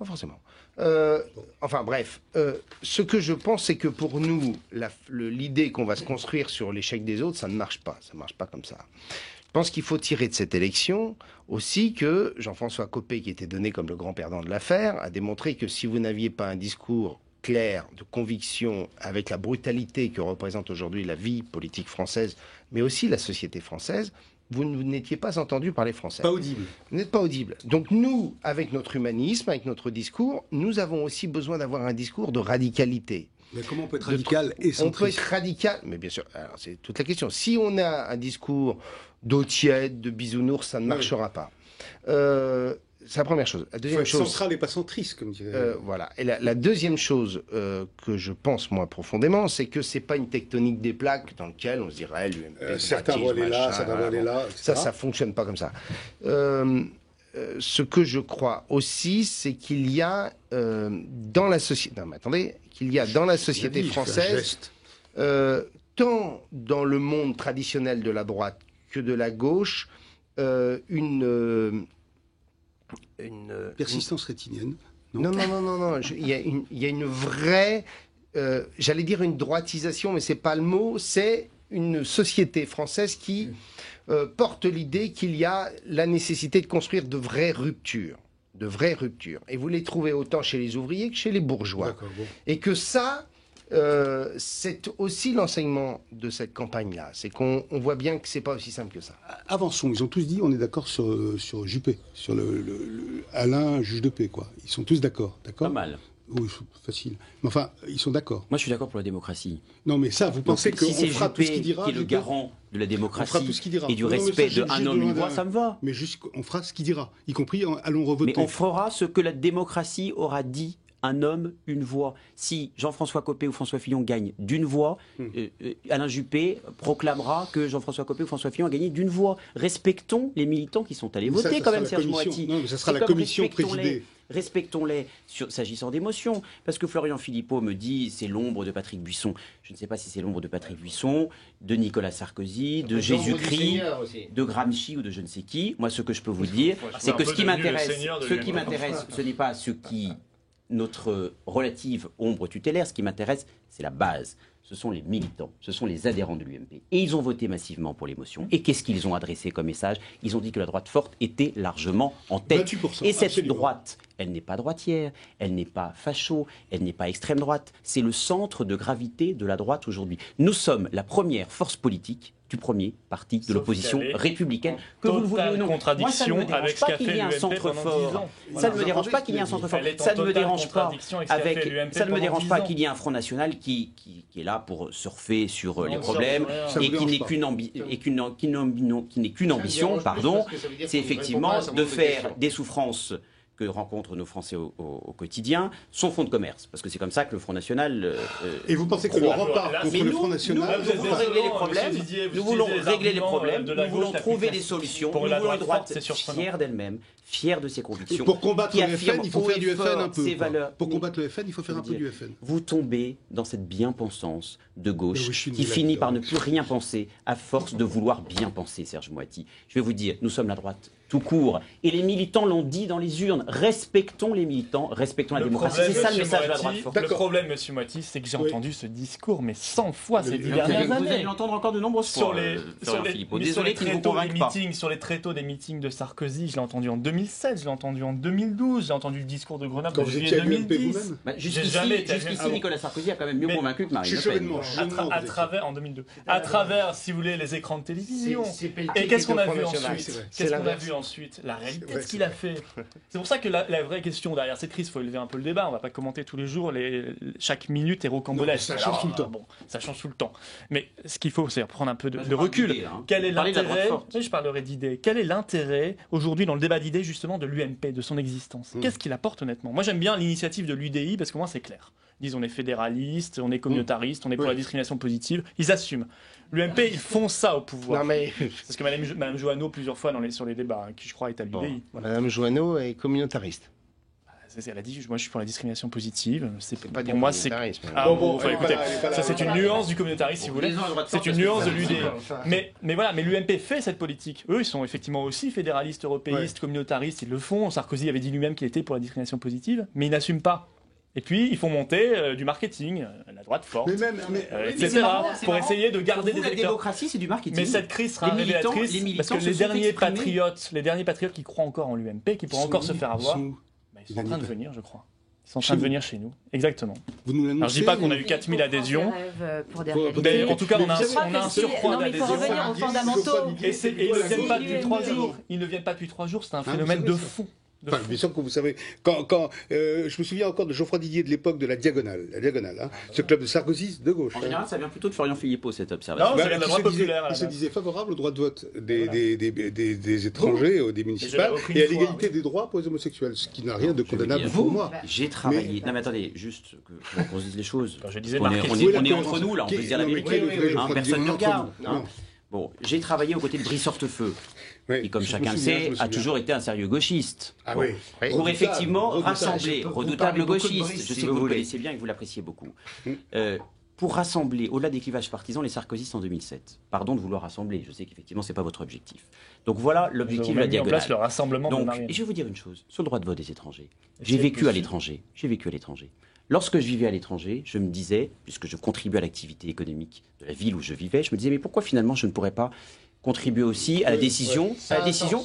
Enfin bref, ce que je pense, c'est que pour nous, l'idée qu'on va se construire sur l'échec des autres, ça ne marche pas. Ça ne marche pas comme ça. Je pense qu'il faut tirer de cette élection aussi que Jean-François Copé, qui était donné comme le grand perdant de l'affaire, a démontré que si vous n'aviez pas un discours clair, de conviction, avec la brutalité que représente aujourd'hui la vie politique française, mais aussi la société française, vous n'étiez pas entendu par les Français. Pas audible. Vous n'êtes pas audible. Donc nous, avec notre humanisme, avec notre discours, nous avons aussi besoin d'avoir un discours de radicalité. Mais comment on peut être radical et centriste? On peut être radical, mais bien sûr, alors c'est toute la question. Si on a un discours d'eau tiède, de bisounours, ça ne marchera pas. C'est la première chose. La deuxième chose, central et pas centriste, comme dirait. Voilà. Et la deuxième chose que je pense, moi, profondément, c'est que c'est pas une tectonique des plaques dans laquelle on se dirait l'UMP. Certains vont aller là, ça va aller là. Ça fonctionne pas comme ça. Ce que je crois aussi, c'est qu'il y a dans la société. Non, mais attendez, qu'il y a dans la société française, tant dans le monde traditionnel de la droite que de la gauche, une persistance rétinienne. Non. Il y a une vraie j'allais dire une droitisation, mais c'est pas le mot, c'est une société française qui porte l'idée qu'il y a la nécessité de construire de vraies ruptures. Et vous les trouvez autant chez les ouvriers que chez les bourgeois. Bon. Et que ça, c'est aussi l'enseignement de cette campagne-là. C'est qu'on voit bien que c'est pas aussi simple que ça. Avançons. Ils ont tous dit, on est d'accord sur Juppé, sur Alain, juge de paix, quoi. Ils sont tous d'accord. Pas mal. Oui, facile. Mais enfin, ils sont d'accord. Moi, je suis d'accord pour la démocratie. Non, mais ça, vous pensez qu'on fera tout ce qu'il dira, qui est le garant de la démocratie et du respect d'un homme, une voix, ça me va. Mais juste, on fera ce qu'il dira, y compris allons revoter. Mais on fera ce que la démocratie aura dit. Un homme, une voix. Si Jean-François Copé ou François Fillon gagnent d'une voix, Alain Juppé proclamera que Jean-François Copé ou François Fillon a gagné d'une voix. Respectons les militants qui sont allés voter quand même, Serge Moati. Non, mais ça sera la commission présidée. Respectons-les s'agissant d'émotions. Parce que Florian Philippot me dit c'est l'ombre de Patrick Buisson. Je ne sais pas si c'est l'ombre de Patrick Buisson, de Nicolas Sarkozy, de Jésus-Christ, de Gramsci ou de je ne sais qui. Moi, ce que je peux vous dire, c'est que ce qui m'intéresse, ce n'est pas ce qui... notre relative ombre tutélaire, ce qui m'intéresse, c'est la base. Ce sont les militants, ce sont les adhérents de l'UMP. Et ils ont voté massivement pour l'émotion. Et qu'est-ce qu'ils ont adressé comme message? Ils ont dit que la droite forte était largement en tête. 28%, et cette absolument. droite, elle n'est pas droitière, elle n'est pas facho, elle n'est pas extrême droite. C'est le centre de gravité de la droite aujourd'hui. Nous sommes la première force politique du premier parti de l'opposition républicaine, que vous le voulez ou non. Contradiction Moi, ça ne me dérange pas qu'il y ait un centre fort. Ça ne me dérange pas qu'il y ait un centre fort. Ça ne me dérange pas ça ne me dérange pas qu'il y ait un Front National qui est là pour surfer sur les problèmes et qui n'est qu'une ambition, pardon, c'est effectivement de faire des souffrances que rencontrent nos Français au quotidien, son fonds de commerce. Parce que c'est comme ça que le Front National... et vous pensez que le rempart contre le Front National... Nous voulons régler les problèmes, nous voulons régler les problèmes, nous voulons trouver des solutions, nous voulons une droite fière d'elle-même, fière de ses convictions. Pour combattre le FN, il faut faire du FN un peu. Pour Mais combattre le FN, il faut faire un peu du FN. Vous tombez dans cette bien-pensance de gauche qui finit par ne plus rien penser à force de vouloir bien penser, Serge Moati. Je vais vous dire, nous sommes la droite tout court. Et les militants l'ont dit dans les urnes. Respectons les militants, respectons la démocratie. C'est ça le message de la droite forte. Le problème, monsieur Moati, c'est que j'ai entendu ce discours, mais 100 fois ces 10 dernières années. Vous allez l'entendre encore de nombreuses fois. Désolé qu'il ne vous convainque pas. Sur les tréteaux des meetings de Sarkozy, je l'ai entendu en 2007, je l'ai entendu en 2012, j'ai entendu le discours de Grenoble en juillet 2010. Jusqu'ici, Nicolas Sarkozy a quand même mieux convaincu que Marine Le Pen. À travers, en 2002. À travers, si vous voulez, les écrans de télévision. Et qu'est-ce qu'on a vu ensuite? La réalité de ce qu'il a fait. C'est pour ça que la vraie question derrière cette crise, il faut élever un peu le débat. On ne va pas commenter tous les jours chaque minute est rocambolesque. Ça change tout le temps. Bon, ça change tout le temps. Mais ce qu'il faut, c'est prendre un peu de recul. Quel est l'intérêt? Je parlerai d'idées. Quel est l'intérêt aujourd'hui dans le débat d'idées justement de l'UMP, de son existence? Qu'est-ce qu'il apporte honnêtement? Moi, j'aime bien l'initiative de l'UDI parce que moi, c'est clair. Ils disent on est fédéraliste, on est communautariste, on est pour la discrimination positive. Ils assument. L'UMP, ils font ça au pouvoir. Parce que Mme Joanneau, plusieurs fois sur les débats, qui je crois est à l'UDI. Voilà. Mme Joanneau est communautariste. Elle a dit, moi je suis pour la discrimination positive. C'est pas pour moi, c'est. Écoutez, ça c'est une nuance du communautarisme, si vous voulez. C'est une nuance de l'UDI. Mais voilà, mais l'UMP fait cette politique. Eux, ils sont effectivement aussi fédéralistes, européistes, communautaristes. Ils le font. Sarkozy avait dit lui-même qu'il était pour la discrimination positive, mais ils n'assument pas. Et puis, ils font monter du marketing, la droite forte, etc., pour essayer de garder des électeurs. La démocratie, c'est du marketing. Mais cette crise sera révélatrice, parce que les derniers patriotes qui croient encore en l'UMP, qui pourront encore se faire avoir, ils sont en train de venir, je crois. Ils sont en train de venir chez nous, exactement. Alors, je dis pas qu'on a eu 4000 adhésions, mais en tout cas, on a un surcroît d'adhésions. Il faut revenir aux fondamentaux. Et ils ne viennent pas depuis 3 jours. Ils ne viennent pas depuis 3 jours, c'est un phénomène de fond. Enfin, bien sûr que vous savez, je me souviens encore de Geoffroy Didier de l'époque de la Diagonale, ce club de Sarkozy de gauche. En général, ça vient plutôt de Florian Philippot, cette observation. Non, ça vient de la droite populaire. Il se disait favorable au droit de vote des étrangers, des municipales, et à l'égalité des droits pour les homosexuels, ce qui n'a rien de condamnable pour moi. J'ai travaillé. Non, mais attendez, juste qu'on se dise les choses. Je disais on est entre nous, là, on peut se dire la vérité. Personne ne regarde. Bon, j'ai travaillé aux côtés de Brice Hortefeux, qui, comme chacun le sait, a toujours été un sérieux gauchiste. Pour effectivement rassembler, redoutable gauchiste, je sais que vous le connaissez bien et que vous l'appréciez beaucoup, pour rassembler, au-delà des clivages partisans, les sarkozystes en 2007. Pardon de vouloir rassembler, je sais qu'effectivement, ce n'est pas votre objectif. Donc voilà l'objectif de la Diagonale. Place le rassemblement de Marine. Et je vais vous dire une chose, sur le droit de vote des étrangers, j'ai vécu à l'étranger. Lorsque je vivais à l'étranger, je me disais, puisque je contribuais à l'activité économique de la ville où je vivais, je me disais, mais pourquoi finalement je ne pourrais pas contribuer aussi à la décision,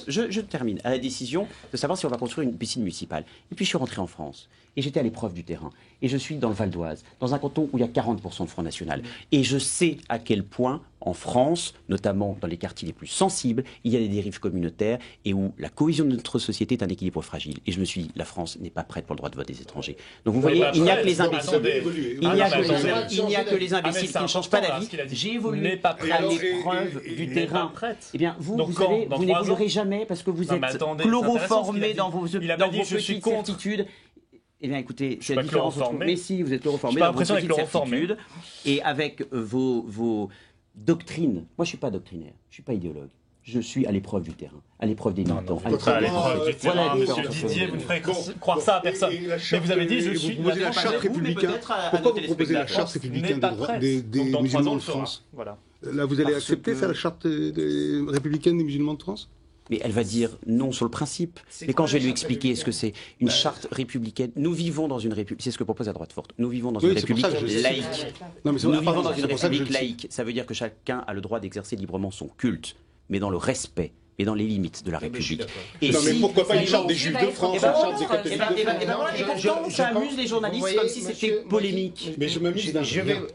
je termine, à la décision de savoir si on va construire une piscine municipale. Et puis je suis rentré en France et j'étais à l'épreuve du terrain. Et je suis dans le Val d'Oise, dans un canton où il y a 40% de Front National. Et je sais à quel point, en France, notamment dans les quartiers les plus sensibles, il y a des dérives communautaires et où la cohésion de notre société est un équilibre fragile. Et je me suis dit, la France n'est pas prête pour le droit de vote des étrangers. Donc vous voyez, il n'y a que les imbéciles. Il n'y a que les imbéciles qui ne changent pas d'avis. J'ai évolué à l'épreuve du terrain. Eh bien, vous n'évoluerez jamais parce que vous êtes chloroformé dans vos petites certitudes. Eh bien, écoutez, c'est la différence entre... Mais si, vous êtes chloroformé dans vos petites certitudes et avec vos doctrines. Moi, je ne suis pas doctrinaire, je ne suis pas idéologue. Je suis à l'épreuve du terrain, à l'épreuve des militants. À l'épreuve du terrain, monsieur Didier, vous ne ferez croire ça à personne. Mais vous avez dit, je suis... Vous proposez la charte républicaine. Pourquoi vous proposez la charte républicaine des musulmans de France? Là, vous allez accepter ça, la charte républicaine des musulmans de France? Mais elle va dire non sur le principe. Mais quand je vais lui expliquer ce que c'est une charte républicaine, nous vivons dans une république, c'est ce que propose la droite forte, nous vivons dans une république laïque. Nous vivons dans une république laïque. Ça veut dire que chacun a le droit d'exercer librement son culte, mais dans le respect et dans les limites de la République. Et non, mais pourquoi pas une charte des Juifs de France, une charte des catholiques de France? Ça amuse les journalistes comme si c'était polémique. Mais je m'amuse d'un...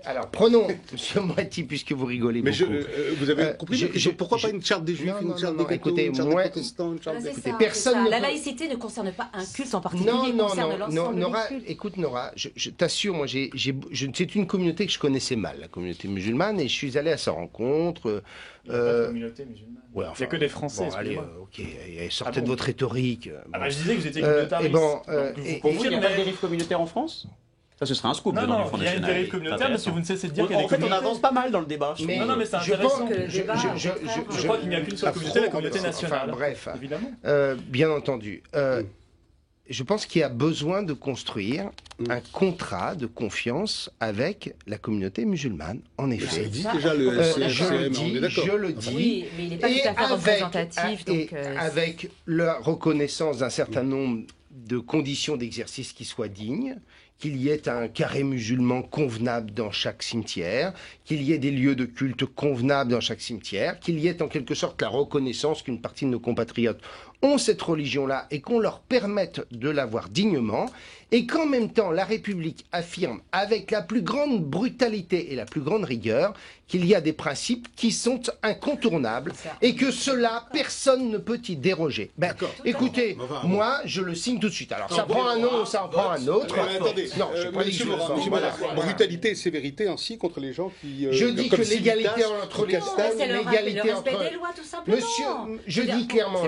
Alors, prenons, M. Moretti, puisque vous rigolez beaucoup. Vous avez compris pourquoi pas une charte des Juifs, une charte des catholiques, une charte des protestants, une charte des... Personne. La laïcité ne concerne pas un culte en particulier, concerne l'ensemble des cultes. Écoute, Nora, je t'assure, moi, c'est une communauté que je connaissais mal, la communauté musulmane, et je suis allé à sa rencontre. Il n'y a pas de communauté musulmane. Il n'y a que des Français. Bon, allez, ok, sortez de votre rhétorique. Je disais que vous étiez communautariste. Pour vous, il n'y a pas de dérive communautaire en France? Ça, ce serait un scoop. Non, il y a une dérive communautaire parce que vous ne cessez de dire qu'il y a des communautés. En fait, on avance pas mal dans le débat. Non, mais c'est intéressant. Je crois qu'il n'y a qu'une seule communauté, la communauté nationale. Bref, évidemment. Bien entendu. Je pense qu'il y a besoin de construire un contrat de confiance avec la communauté musulmane, en effet. Déjà le je le dis. Oui, mais il n'est pas tout à fait représentatif. Avec la reconnaissance d'un certain nombre de conditions d'exercice qui soient dignes, qu'il y ait un carré musulman convenable dans chaque cimetière, qu'il y ait des lieux de culte convenables dans chaque cimetière, qu'il y ait en quelque sorte la reconnaissance qu'une partie de nos compatriotes ont cette religion-là et qu'on leur permette de l'avoir dignement, et qu'en même temps la République affirme avec la plus grande brutalité et la plus grande rigueur qu'il y a des principes qui sont incontournables et que cela, personne ne peut y déroger. Écoutez, moi, je le signe tout de suite. Alors, ça prend un nom ou ça en prend un autre. Attendez, non, je n'ai pas dit brutalité et sévérité ainsi contre les gens qui... Je dis que l'égalité entre les castes, l'égalité entre... des lois, tout simplement. Monsieur, je dis clairement,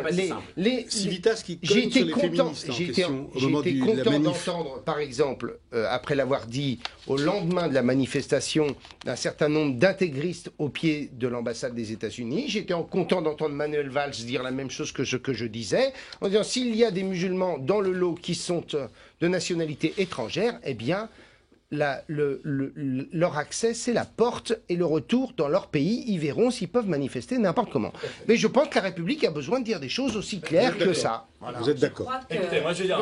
Civitas qui cogne sur les féministes en question au moment de la manif. Par exemple, après l'avoir dit au lendemain de la manifestation d'un certain nombre d'intégristes au pied de l'ambassade des États-Unis, j'étais content d'entendre Manuel Valls dire la même chose que je disais, en disant s'il y a des musulmans dans le lot qui sont de nationalité étrangère, eh bien, leur accès, c'est la porte et le retour dans leur pays. Ils verront s'ils peuvent manifester n'importe comment. Mais je pense que la République a besoin de dire des choses aussi claires que ça. Voilà. Vous êtes d'accord? Écoutez, moi je veux dire,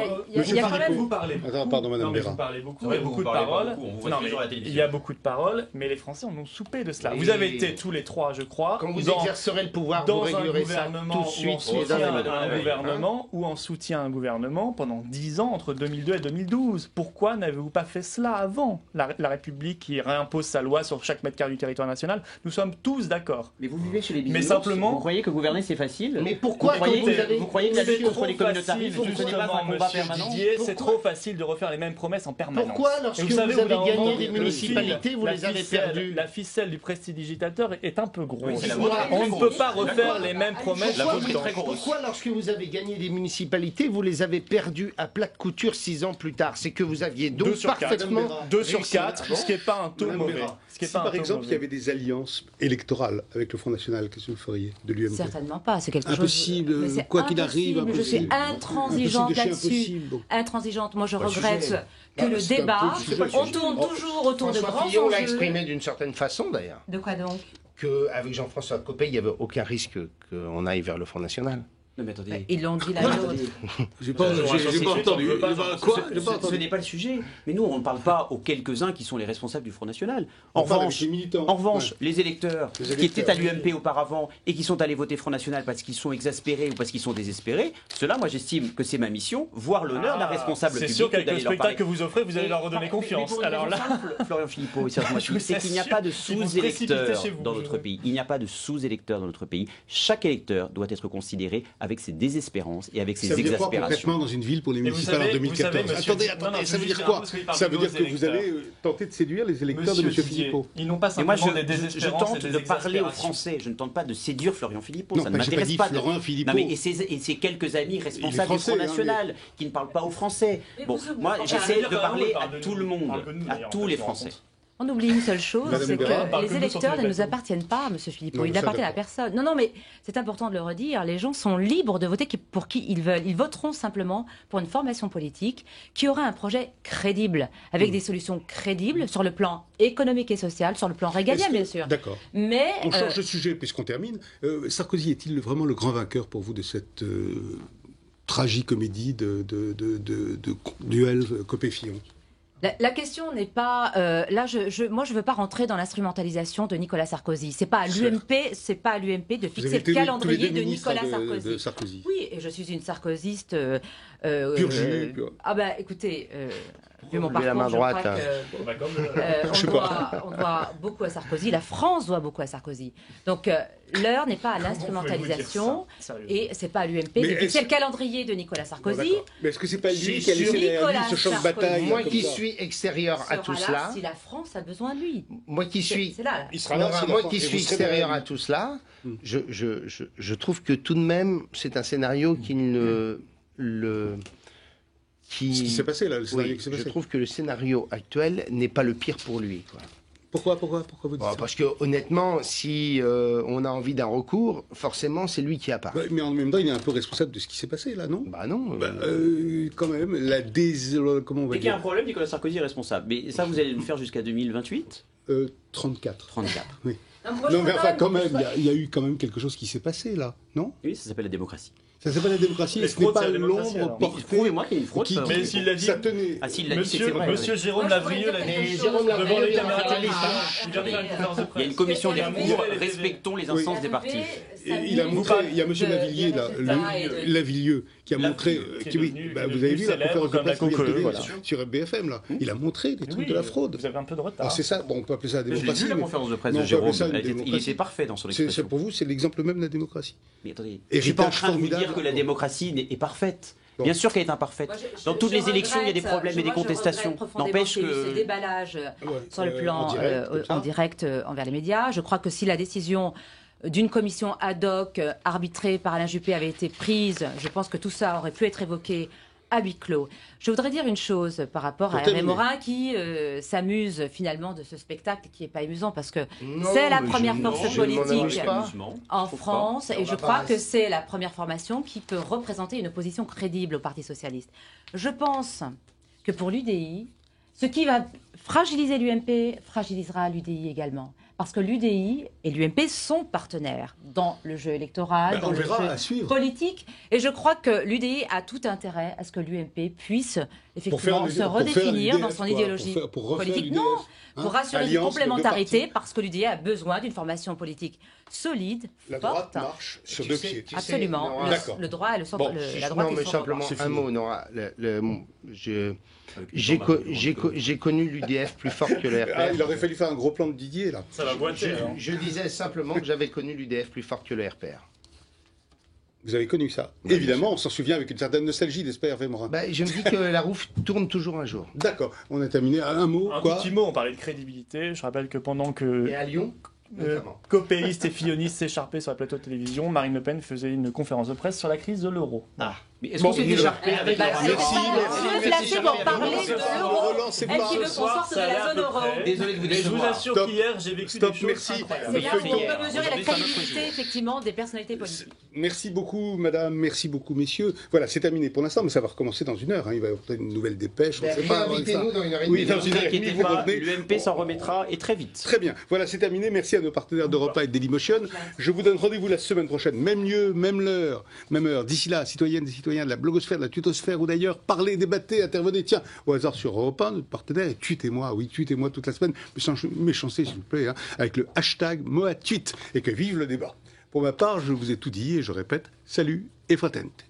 vous parlez beaucoup. Attends, pardon, Madame Béra. Vous parlez beaucoup, il y a beaucoup de paroles. Il y a beaucoup de paroles, mais les Français en ont soupé de cela. Vous avez été tous les trois, je crois, quand vous exercerez le pouvoir, vous réglerez ça tout de suite. Ou en soutien à un gouvernement pendant 10 ans, entre 2002 et 2012. Pourquoi n'avez-vous pas fait cela avant? La République qui réimpose sa loi sur chaque mètre carré du territoire national, nous sommes tous d'accord. Mais vous vivez chez les bisounours. Mais simplement, vous croyez que gouverner c'est facile? Mais pourquoi vous croyez que la lutte contre les communautaristes, ce n'est pas un combat permanent? C'est trop facile de refaire les mêmes promesses en permanence. Pourquoi, lorsque vous avez gagné des municipalités, vous les avez perdues? La ficelle du prestidigitateur est un peu grosse. On ne peut pas refaire les mêmes promesses. Pourquoi, lorsque vous avez gagné des municipalités, vous les avez perdues à plat de couture 6 ans plus tard? C'est que vous aviez donc parfaitement 2 sur 4, ce qui n'est pas un taux mauvais. Si par exemple il y avait des alliances électorales avec le Front National, qu'est-ce que vous feriez de l'UMP? Certainement pas, c'est quelque chose... Impossible, quoi qu'il arrive, impossible. Je suis intransigeante là-dessus. Intransigeante, moi je regrette que le débat, on tourne toujours autour de grands enjeux. On l'a exprimé d'une certaine façon d'ailleurs. De quoi donc? Qu'avec Jean-François Copé, il n'y avait aucun risque qu'on aille vers le Front National. Non mais attendez. Ils l'ont dit l'un et l'autre. J'ai pas entendu. Quoi? Ce n'est pas le sujet. Mais nous, on ne parle pas aux quelques-uns qui sont les responsables du Front National. En revanche, les électeurs qui étaient à l'UMP auparavant et qui sont allés voter Front National parce qu'ils sont exaspérés ou parce qu'ils sont désespérés, ceux-là, moi, j'estime que c'est ma mission, voire l'honneur d'un responsable public. C'est sûr qu'avec le spectacle que vous offrez, vous allez leur redonner confiance. Alors là, Florian Philippot, c'est qu'il n'y a pas de sous-électeurs dans notre pays. Il n'y a pas de sous-électeurs dans notre pays. Chaque électeur doit être considéré avec ses désespérances et avec ses exaspérations. Ça veut dire quoi concrètement dans une ville pour les municipales en 2014? Attendez, ça veut dire quoi? Ça veut dire que vous allez tenter de séduire les électeurs de M. Philippot. Ils n'ont pas simplement des désespérances. Je tente de parler aux Français, je ne tente pas de séduire Florian Philippot. Non, ça ne m'intéresse pas. Florian Philippot. Et ces quelques amis responsables du Front National qui ne parlent pas aux Français. Bon, moi j'essaie de parler à tout le monde, à tous les Français. On oublie une seule chose, c'est que les électeurs ne nous appartiennent pas, M. Philippot. Ils n'appartiennent à personne. Non, mais c'est important de le redire. Les gens sont libres de voter pour qui ils veulent. Ils voteront simplement pour une formation politique qui aura un projet crédible, avec des solutions crédibles sur le plan économique et social, sur le plan régalien, bien sûr. D'accord. Mais on change de sujet puisqu'on termine. Sarkozy est-il vraiment le grand vainqueur pour vous de cette tragicomédie de duel Copé-Fillon? La question n'est pas là. Moi, je veux pas rentrer dans l'instrumentalisation de Nicolas Sarkozy. C'est pas à l'UMP, de fixer le calendrier de Nicolas Sarkozy. Oui, et je suis une sarkozyste. Ah ben, écoutez. Vu mon parcours, la main droite, on doit beaucoup à Sarkozy. La France doit beaucoup à Sarkozy. Donc l'heure n'est pas à l'instrumentalisation et c'est pas à l'UMP de fixer le calendrier de Nicolas Sarkozy. Mais est-ce que c'est pas lui qui a laissé derrière lui ce champ de bataille? Moi qui suis extérieur à tout cela, si la France a besoin de lui. Moi qui suis, moi qui suis extérieur à tout cela, je trouve que tout de même c'est un scénario qui ce qui s'est passé là, le scénario qui s'est passé. Je trouve que le scénario actuel n'est pas le pire pour lui, quoi. Pourquoi vous dites ça? Parce que honnêtement, si on a envie d'un recours, forcément c'est lui qui apparaît. Mais en même temps, il est un peu responsable de ce qui s'est passé là, non? Bah non. Quand même, comment on va dire? Dès qu'il y a un problème, Nicolas Sarkozy est responsable. Mais ça, vous allez le faire jusqu'à 2028? 34. Oui. Non, mais enfin, quand même, il y a eu quand même quelque chose qui s'est passé là, non? Oui, ça s'appelle la démocratie. Ça s'appelle la démocratie, et ce n'est pas l'ombre portée. Prouvez-moi qu'il y a une fraude. Mais s'il l'a dit, ça tenait. Ah, s'il l'a dit, c'est vrai. Monsieur Jérôme Lavrieux l'a dit devant les caméras télévisions. Il y a une commission des recours, respectons les instances des partis. Il a montré, il y a monsieur Lavillier, là, Lavilleux, qui a montré, vous avez vu la conférence de presse sur BFM, là, il a montré des trucs de la fraude. Vous avez un peu de retard. C'est ça, on peut appeler ça la démocratie. J'ai vu la conférence de presse de Jérôme, il était parfait dans son expression. Pour vous, c'est l'exemple même de la démocratie. Mais attendez, je ne suis pas en train de vous dire que la démocratie est parfaite. Bien sûr qu'elle est imparfaite. Dans toutes les élections, il y a des problèmes et des contestations. N'empêche que ce déballage sur le plan en direct envers les médias. Je crois que si la décision d'une commission ad hoc arbitrée par Alain Juppé avait été prise, je pense que tout ça aurait pu être évoqué à huis clos. Je voudrais dire une chose par rapport à Hervé Morin qui s'amuse finalement de ce spectacle qui n'est pas amusant parce que c'est la première force politique en France et je crois que c'est la première formation qui peut représenter une opposition crédible au Parti socialiste. Je pense que pour l'UDI, ce qui va fragiliser l'UMP fragilisera l'UDI également. Parce que l'UDI et l'UMP sont partenaires dans le jeu électoral, dans le jeu politique. Et je crois que l'UDI a tout intérêt à ce que l'UMP puisse effectivement se redéfinir dans son idéologie politique. Non, pour assurer une complémentarité, parce que l'UDI a besoin d'une formation politique solide, la forte. droite marche sur deux pieds. Absolument. Le droit et le centre, la droite et le centre. Simplement un mot, Nora. J'ai connu l'UDF plus fort que le RPR. Il aurait fallu faire un gros plan de Didier, là. Ça va boiter. Je disais simplement que j'avais connu l'UDF plus fort que le RPR. Vous avez connu ça. Oui, évidemment, on s'en souvient avec une certaine nostalgie, n'est-ce pas, Hervé Morin? Je me dis que la roue tourne toujours un jour. D'accord. On a terminé. Un mot, un petit mot, on parlait de crédibilité. Je rappelle que pendant que... Et à Lyon copéistes et fillonistes s'écharpaient sur la plateau de télévision, Marine Le Pen faisait une conférence de presse sur la crise de l'euro. Mais est-ce qu'on s'est écharpé avec Merci pour parler de l'euro. Relancez pas. Elle qui veut qu'on sorte de la zone euro. Désolé de vous décevoir. Je vous assure qu'hier, j'ai vécu des choses incroyables. C'est là où on peut mesurer la crédibilité, effectivement, des personnalités politiques. Merci beaucoup, madame. Merci beaucoup, messieurs. Voilà, c'est terminé pour l'instant, mais ça va recommencer dans une heure. Il va y avoir peut-être une nouvelle dépêche. Invitez-nous dans une heure et demie. Oui, dans une heure et demie, vous revenez. L'UMP s'en remettra, et très vite. Très bien. Voilà, c'est terminé. Merci à nos partenaires d'Europe 1 et de Dailymotion. Je vous donne rendez-vous la semaine prochaine. Même lieu, même l'heure, même heure. D'ici là, citoyennes et citoyens de la blogosphère, de la tutosphère ou d'ailleurs, parlez, débattez, intervenez. Tiens, au hasard sur Europe 1, notre partenaire, et tweetez-moi. Oui, tweetez-moi toute la semaine. Mais sans méchanceté, s'il vous plaît, hein, avec le hashtag #MoaTweet. Et que vive le débat. Pour ma part, je vous ai tout dit et je répète, salut et fraternité.